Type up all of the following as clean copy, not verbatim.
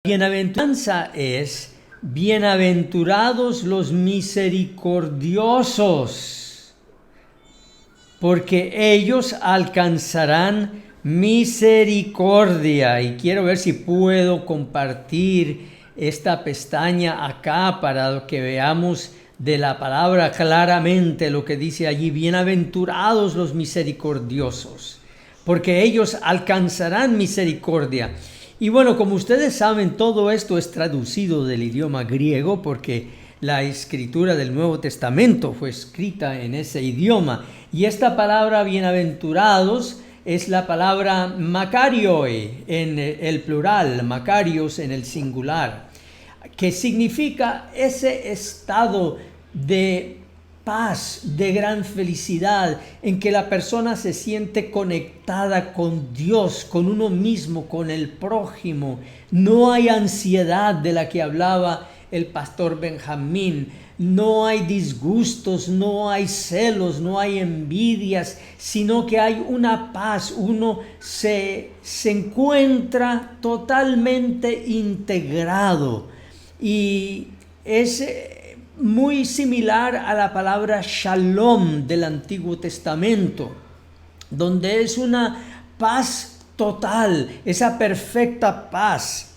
Bienaventuranza es, bienaventurados los misericordiosos, porque ellos alcanzarán misericordia. Y quiero ver si puedo compartir esta pestaña acá para que veamos de la palabra claramente lo que dice allí. Bienaventurados los misericordiosos, porque ellos alcanzarán misericordia. Y bueno, como ustedes saben, todo esto es traducido del idioma griego porque la escritura del Nuevo Testamento fue escrita en ese idioma. Y esta palabra bienaventurados es la palabra makarioi en el plural, makarios en el singular, que significa ese estado de paz, de gran felicidad, en que la persona se siente conectada con Dios, con uno mismo, con el prójimo. No hay ansiedad de la que hablaba el pastor Benjamín. No hay disgustos, no hay celos, no hay envidias, sino que hay una paz. Uno se encuentra totalmente integrado y es muy similar a la palabra shalom del Antiguo Testamento, donde es una paz total, esa perfecta paz.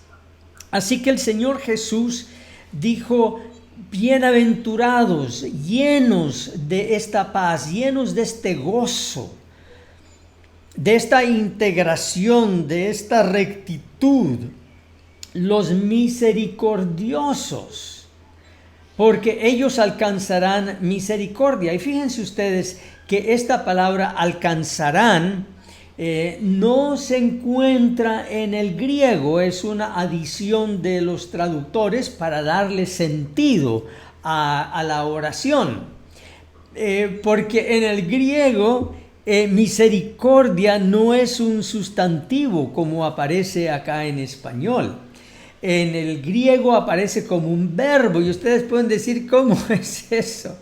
Así que el Señor Jesús dijo: bienaventurados, llenos de esta paz, llenos de este gozo, de esta integración, de esta rectitud, los misericordiosos, porque ellos alcanzarán misericordia. Y fíjense ustedes que esta palabra alcanzarán no se encuentra en el griego, es una adición de los traductores para darle sentido a la oración. Porque en el griego misericordia no es un sustantivo como aparece acá en español. En el griego aparece como un verbo y ustedes pueden decir: ¿cómo es eso?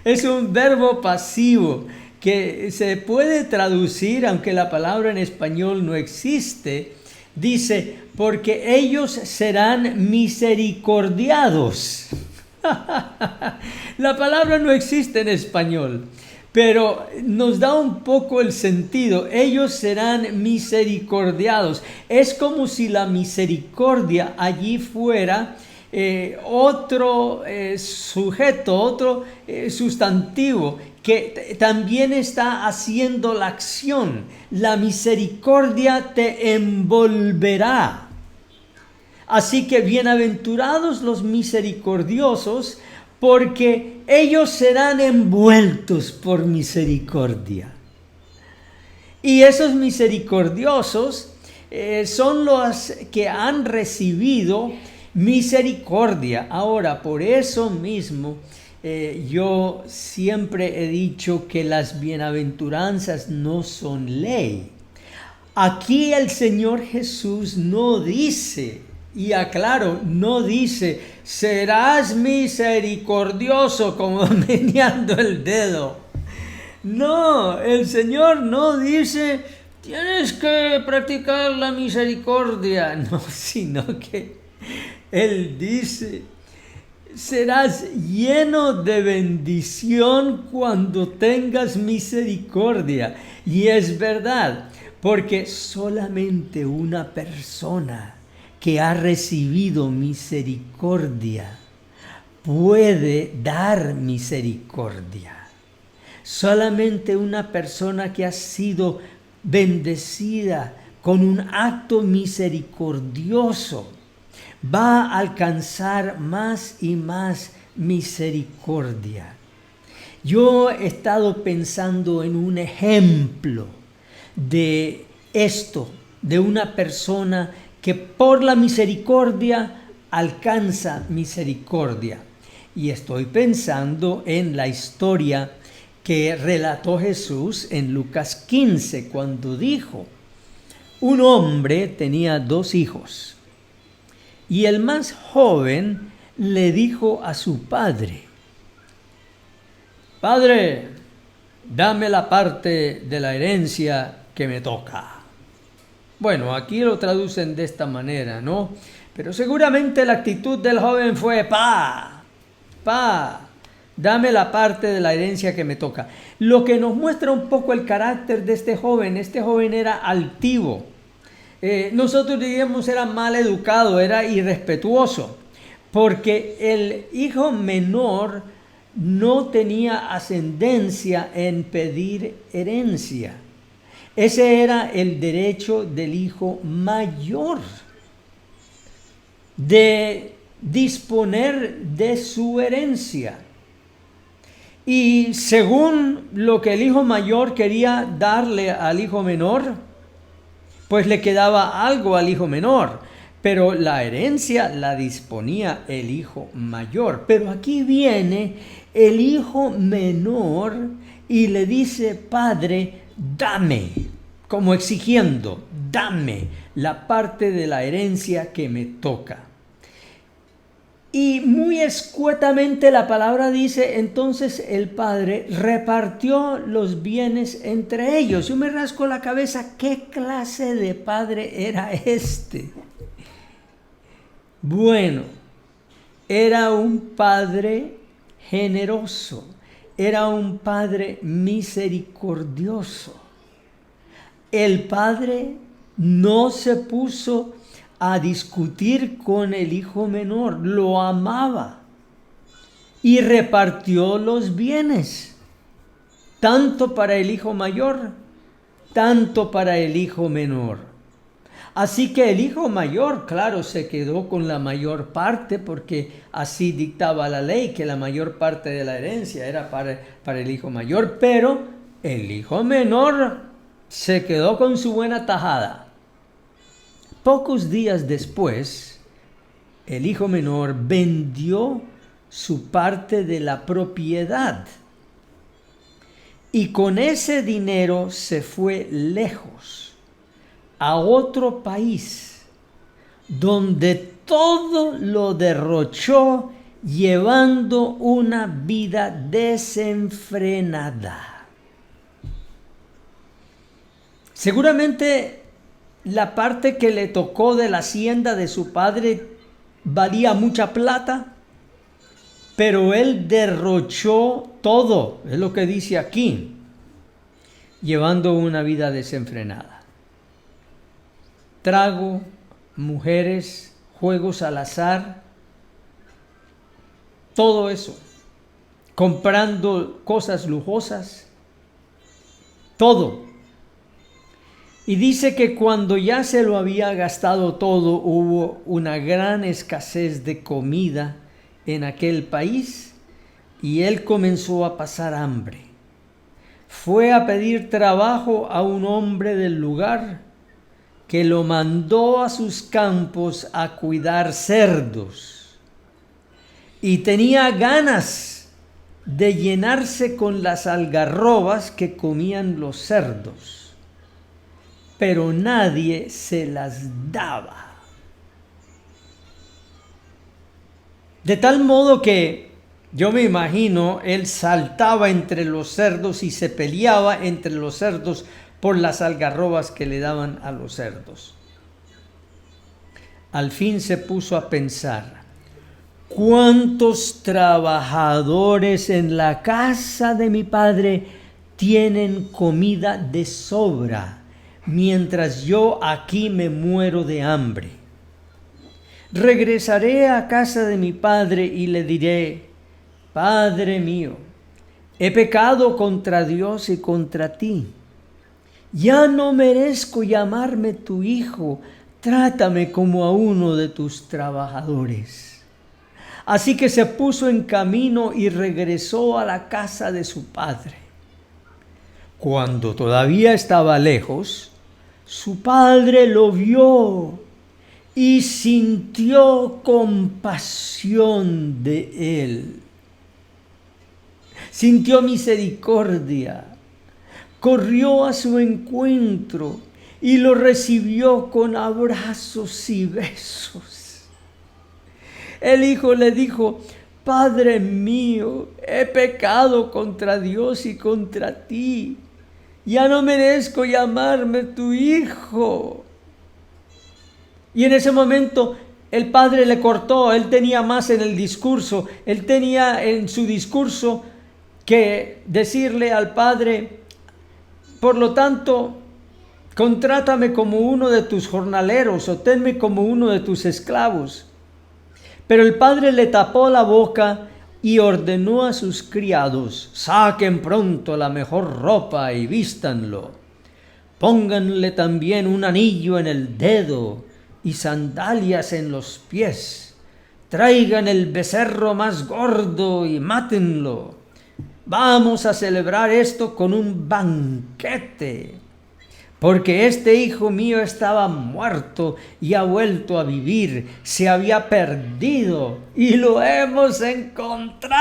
Es un verbo pasivo que se puede traducir, aunque la palabra en español no existe. Dice: porque ellos serán misericordiados. La palabra no existe en español, pero nos da un poco el sentido. Ellos serán misericordiados. Es como si la misericordia allí fuera otro sujeto, otro sustantivo que también está haciendo la acción. La misericordia te envolverá. Así que bienaventurados los misericordiosos, porque ellos serán envueltos por misericordia. Y esos misericordiosos son los que han recibido misericordia. Ahora, por eso mismo, yo siempre he dicho que las bienaventuranzas no son ley. Aquí el Señor Jesús no dice, y aclaro, no dice: serás misericordioso, como meneando el dedo. No, el Señor no dice: tienes que practicar la misericordia. No, sino que Él dice: serás lleno de bendición cuando tengas misericordia. Y es verdad, porque solamente una persona que ha recibido misericordia puede dar misericordia. Solamente una persona que ha sido bendecida con un acto misericordioso va a alcanzar más y más misericordia. Yo he estado pensando en un ejemplo de esto, de una persona que por la misericordia alcanza misericordia. Y estoy pensando en la historia que relató Jesús en Lucas 15, cuando dijo: un hombre tenía 2 hijos, y el más joven le dijo a su padre: Padre, dame la parte de la herencia que me toca. Bueno, aquí lo traducen de esta manera, ¿no? Pero seguramente la actitud del joven fue, pa, dame la parte de la herencia que me toca. Lo que nos muestra un poco el carácter de este joven era altivo. Nosotros diríamos era mal educado, era irrespetuoso, porque el hijo menor no tenía ascendencia en pedir herencia. Ese era el derecho del hijo mayor, de disponer de su herencia. Y según lo que el hijo mayor quería darle al hijo menor, pues le quedaba algo al hijo menor, pero la herencia la disponía el hijo mayor. Pero aquí viene el hijo menor y le dice, padre, dame, como exigiendo, dame la parte de la herencia que me toca. Y muy escuetamente la palabra dice, entonces el padre repartió los bienes entre ellos. Yo me rasco la cabeza, ¿qué clase de padre era este? Bueno, era un padre generoso, era un padre misericordioso. El padre no se puso a discutir con el hijo menor, lo amaba y repartió los bienes, tanto para el hijo mayor, tanto para el hijo menor. Así que el hijo mayor, claro, se quedó con la mayor parte, porque así dictaba la ley, que la mayor parte de la herencia era para el hijo mayor, pero el hijo menor se quedó con su buena tajada. Pocos días después, el hijo menor vendió su parte de la propiedad y con ese dinero se fue lejos, a otro país, donde todo lo derrochó llevando una vida desenfrenada. Seguramente la parte que le tocó de la hacienda de su padre valía mucha plata, pero él derrochó todo, es lo que dice aquí, llevando una vida desenfrenada. Trago, mujeres, juegos al azar, todo eso, comprando cosas lujosas, todo. Y dice que cuando ya se lo había gastado todo, hubo una gran escasez de comida en aquel país y él comenzó a pasar hambre. Fue a pedir trabajo a un hombre del lugar que lo mandó a sus campos a cuidar cerdos. Y tenía ganas de llenarse con las algarrobas que comían los cerdos, pero nadie se las daba. De tal modo que yo me imagino, él saltaba entre los cerdos y se peleaba entre los cerdos por las algarrobas que le daban a los cerdos. Al fin se puso a pensar, ¿cuántos trabajadores en la casa de mi padre tienen comida de sobra, mientras yo aquí me muero de hambre? Regresaré a casa de mi padre y le diré, Padre mío, he pecado contra Dios y contra ti. Ya no merezco llamarme tu hijo, trátame como a uno de tus trabajadores. Así que se puso en camino y regresó a la casa de su padre. Cuando todavía estaba lejos, su padre lo vio y sintió compasión de él. Sintió misericordia, corrió a su encuentro y lo recibió con abrazos y besos. El hijo le dijo, Padre mío, he pecado contra Dios y contra ti. Ya no merezco llamarme tu hijo. Y en ese momento el padre le cortó, él tenía más en el discurso, él tenía en su discurso que decirle al padre: por lo tanto, contrátame como uno de tus jornaleros o tenme como uno de tus esclavos. Pero el padre le tapó la boca y ordenó a sus criados: saquen pronto la mejor ropa y vístanlo. Pónganle también un anillo en el dedo y sandalias en los pies. Traigan el becerro más gordo y mátenlo. Vamos a celebrar esto con un banquete, porque este hijo mío estaba muerto y ha vuelto a vivir, se había perdido y lo hemos encontrado.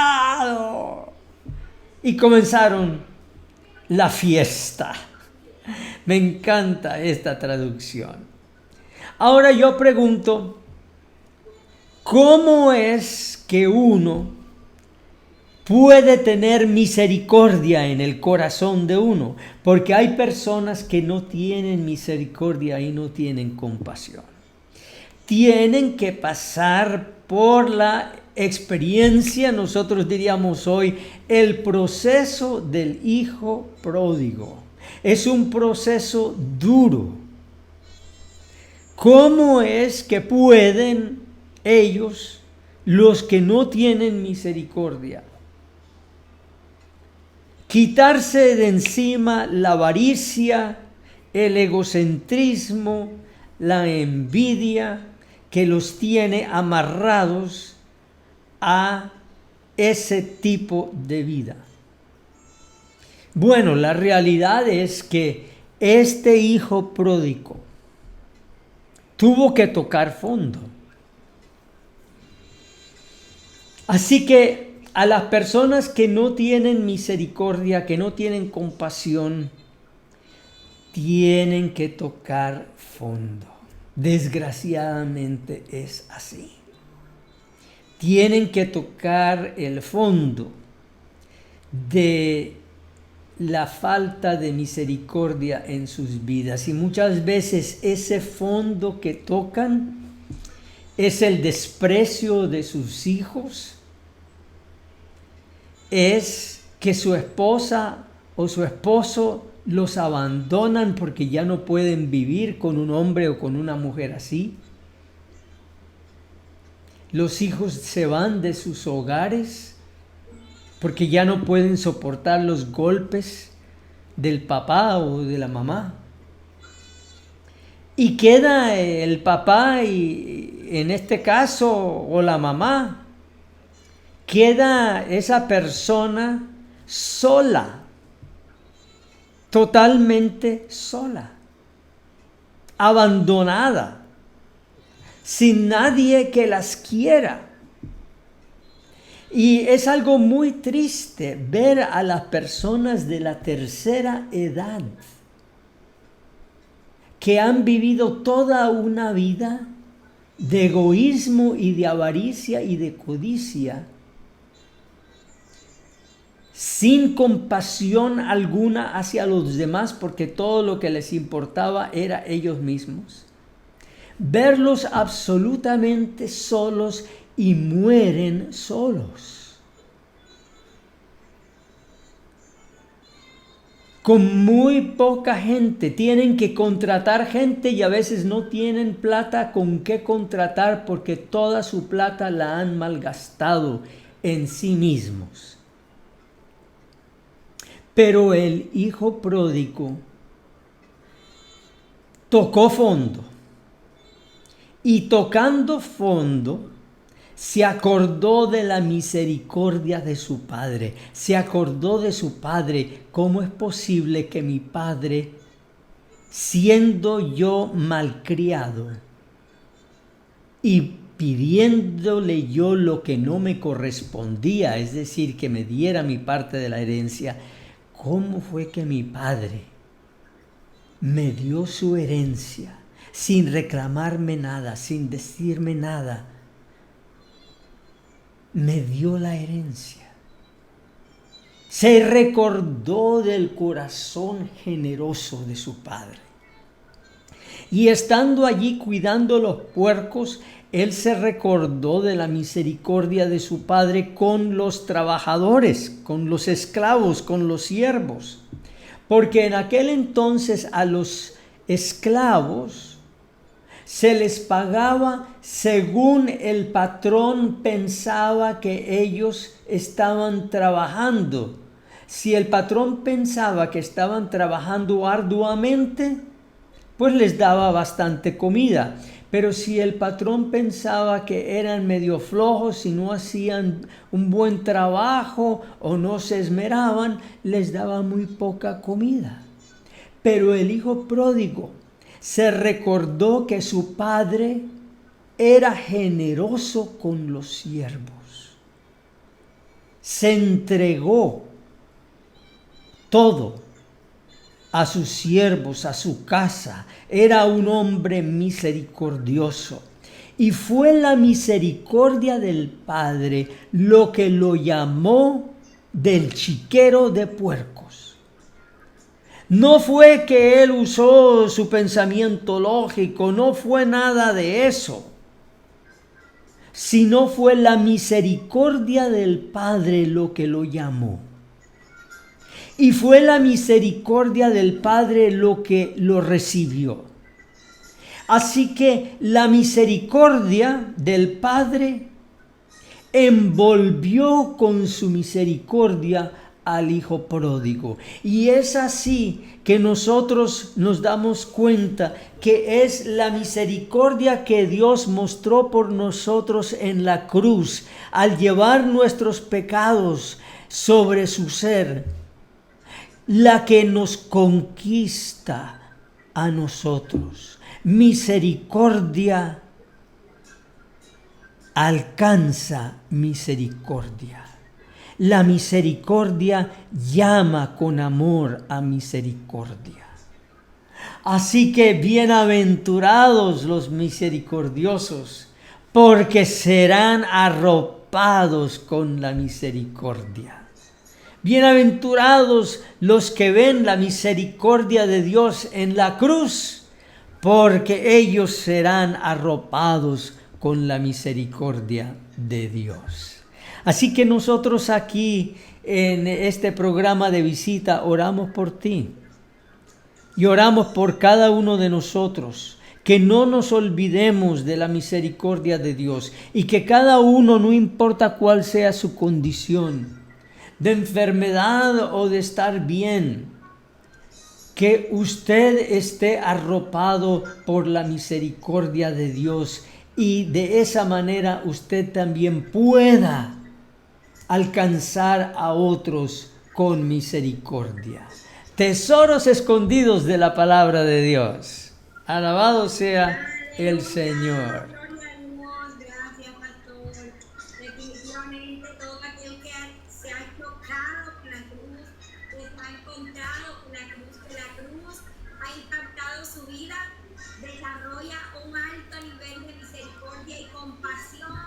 Y comenzaron la fiesta. Me encanta esta traducción. Ahora yo pregunto, ¿cómo es que uno puede tener misericordia en el corazón de uno? Porque hay personas que no tienen misericordia y no tienen compasión. Tienen que pasar por la experiencia, nosotros diríamos hoy, el proceso del hijo pródigo. Es un proceso duro. ¿Cómo es que pueden ellos, los que no tienen misericordia, quitarse de encima la avaricia, el egocentrismo, la envidia que los tiene amarrados a ese tipo de vida? Bueno, la realidad es que este hijo pródigo tuvo que tocar fondo. Así que a las personas que no tienen misericordia, que no tienen compasión, tienen que tocar fondo. Desgraciadamente es así. Tienen que tocar el fondo de la falta de misericordia en sus vidas. Y muchas veces ese fondo que tocan es el desprecio de sus hijos, es que su esposa o su esposo los abandonan porque ya no pueden vivir con un hombre o con una mujer así. Los hijos se van de sus hogares porque ya no pueden soportar los golpes del papá o de la mamá. Y queda el papá y en este caso, o la mamá, queda esa persona sola, totalmente sola, abandonada, sin nadie que las quiera. Y es algo muy triste ver a las personas de la tercera edad que han vivido toda una vida de egoísmo y de avaricia y de codicia, sin compasión alguna hacia los demás, porque todo lo que les importaba era ellos mismos. Verlos absolutamente solos y mueren solos. Con muy poca gente, tienen que contratar gente y a veces no tienen plata con qué contratar porque toda su plata la han malgastado en sí mismos. Pero el hijo pródigo tocó fondo y tocando fondo se acordó de la misericordia de su padre, se acordó de su padre. ¿Cómo es posible que mi padre, siendo yo malcriado y pidiéndole yo lo que no me correspondía, es decir, que me diera mi parte de la herencia, cómo fue que mi padre me dio su herencia sin reclamarme nada, sin decirme nada? Me dio la herencia. Se recordó del corazón generoso de su padre. Y estando allí cuidando los puercos, él se recordó de la misericordia de su padre con los trabajadores, con los esclavos, con los siervos. Porque en aquel entonces a los esclavos se les pagaba según el patrón pensaba que ellos estaban trabajando. Si el patrón pensaba que estaban trabajando arduamente, pues les daba bastante comida. Pero si el patrón pensaba que eran medio flojos y no hacían un buen trabajo o no se esmeraban, les daba muy poca comida. Pero el hijo pródigo se recordó que su padre era generoso con los siervos. Se entregó todo a sus siervos, a su casa. Era un hombre misericordioso. Y fue la misericordia del Padre lo que lo llamó del chiquero de puercos. No fue que él usó su pensamiento lógico, no fue nada de eso, sino fue la misericordia del Padre lo que lo llamó. Y fue la misericordia del Padre lo que lo recibió. Así que la misericordia del Padre envolvió con su misericordia al hijo pródigo. Y es así que nosotros nos damos cuenta que es la misericordia que Dios mostró por nosotros en la cruz, al llevar nuestros pecados sobre su ser, la que nos conquista a nosotros. Misericordia alcanza misericordia. La misericordia llama con amor a misericordia. Así que bienaventurados los misericordiosos, porque serán arropados con la misericordia. Bienaventurados los que ven la misericordia de Dios en la cruz, porque ellos serán arropados con la misericordia de Dios. Así que nosotros aquí en este programa de visita oramos por ti y oramos por cada uno de nosotros, que no nos olvidemos de la misericordia de Dios y que cada uno, no importa cuál sea su condición, de enfermedad o de estar bien, que usted esté arropado por la misericordia de Dios y de esa manera usted también pueda alcanzar a otros con misericordia. Tesoros escondidos de la palabra de Dios. Alabado sea el Señor. Gloria a Dios, gracias, pastor. Definitivamente todo aquel que se ha chocado con la cruz, que se ha encontrado con la cruz, que la cruz ha impactado su vida, desarrolla un alto nivel de misericordia y compasión